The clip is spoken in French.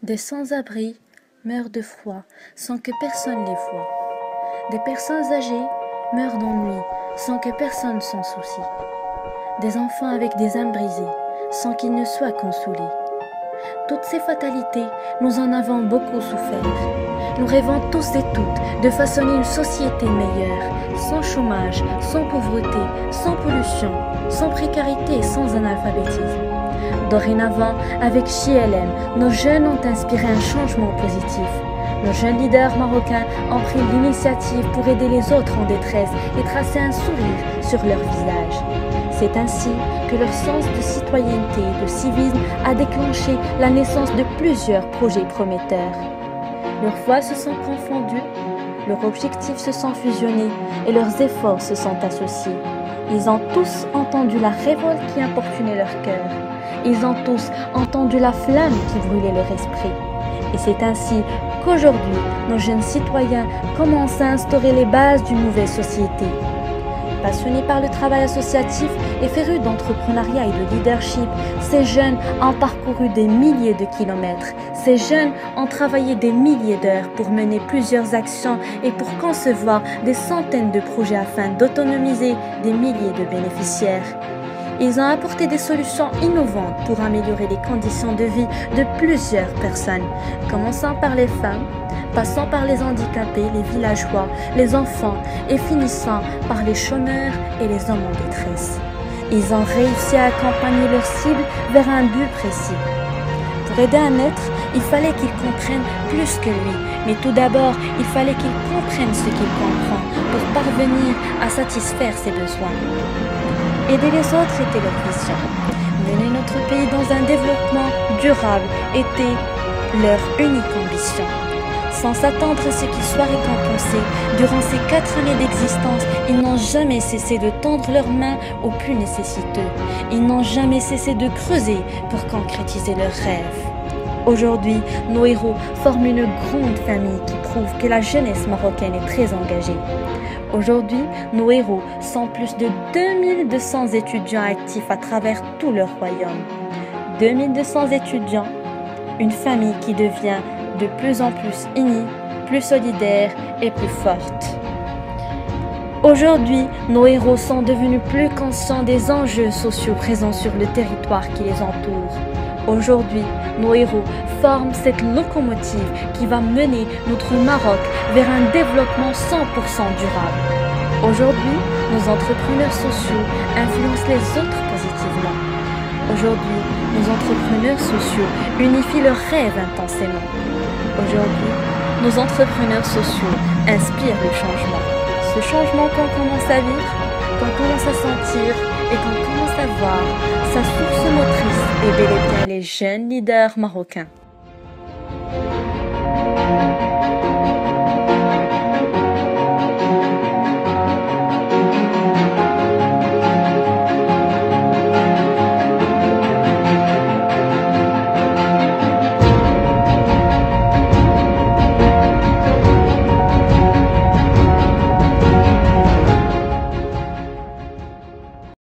Des sans-abri meurent de froid sans que personne les voie. Des personnes âgées meurent d'ennui sans que personne s'en soucie. Des enfants avec des âmes brisées sans qu'ils ne soient consolés. Toutes ces fatalités, nous en avons beaucoup souffert. Nous rêvons tous et toutes de façonner une société meilleure, sans chômage, sans pauvreté, sans pollution, sans précarité et sans analphabétisme. Dorénavant, avec JLM, nos jeunes ont inspiré un changement positif. Nos jeunes leaders marocains ont pris l'initiative pour aider les autres en détresse et tracer un sourire sur leur visage. C'est ainsi que leur sens de citoyenneté et de civisme a déclenché la naissance de plusieurs projets prometteurs. Leurs voix se sont confondues, leurs objectifs se sont fusionnés et leurs efforts se sont associés. Ils ont tous entendu la révolte qui importunait leur cœur. Ils ont tous entendu la flamme qui brûlait leur esprit. Et c'est ainsi qu'aujourd'hui, nos jeunes citoyens commencent à instaurer les bases d'une nouvelle société. Passionnés par le travail associatif et férus d'entrepreneuriat et de leadership, ces jeunes ont parcouru des milliers de kilomètres. Ces jeunes ont travaillé des milliers d'heures pour mener plusieurs actions et pour concevoir des centaines de projets afin d'autonomiser des milliers de bénéficiaires. Ils ont apporté des solutions innovantes pour améliorer les conditions de vie de plusieurs personnes, commençant par les femmes, passant par les handicapés, les villageois, les enfants et finissant par les chômeurs et les hommes en détresse. Ils ont réussi à accompagner leur cible vers un but précis. Pour aider un être, il fallait qu'il comprenne plus que lui, mais tout d'abord, il fallait qu'il comprenne ce qu'il comprend pour parvenir à satisfaire ses besoins. Aider les autres était leur mission. Mener notre pays dans un développement durable était leur unique ambition. Sans s'attendre à ce qu'ils soient récompensés, durant ces 4 années d'existence, ils n'ont jamais cessé de tendre leurs mains aux plus nécessiteux. Ils n'ont jamais cessé de creuser pour concrétiser leurs rêves. Aujourd'hui, nos héros forment une grande famille qui prouve que la jeunesse marocaine est très engagée. Aujourd'hui, nos héros sont plus de 2200 étudiants actifs à travers tout leur royaume. 2200 étudiants, une famille qui devient de plus en plus unie, plus solidaire et plus forte. Aujourd'hui, nos héros sont devenus plus conscients des enjeux sociaux présents sur le territoire qui les entoure. Aujourd'hui, nos héros forment cette locomotive qui va mener notre Maroc vers un développement 100% durable. Aujourd'hui, nos entrepreneurs sociaux influencent les autres positivement. Aujourd'hui, nos entrepreneurs sociaux unifient leurs rêves intensément. Aujourd'hui, nos entrepreneurs sociaux inspirent le changement. Ce changement qu'on commence à vivre, qu'on commence à sentir et qu'on commence à voir, sa source motrice est bel et bien les jeunes leaders marocains.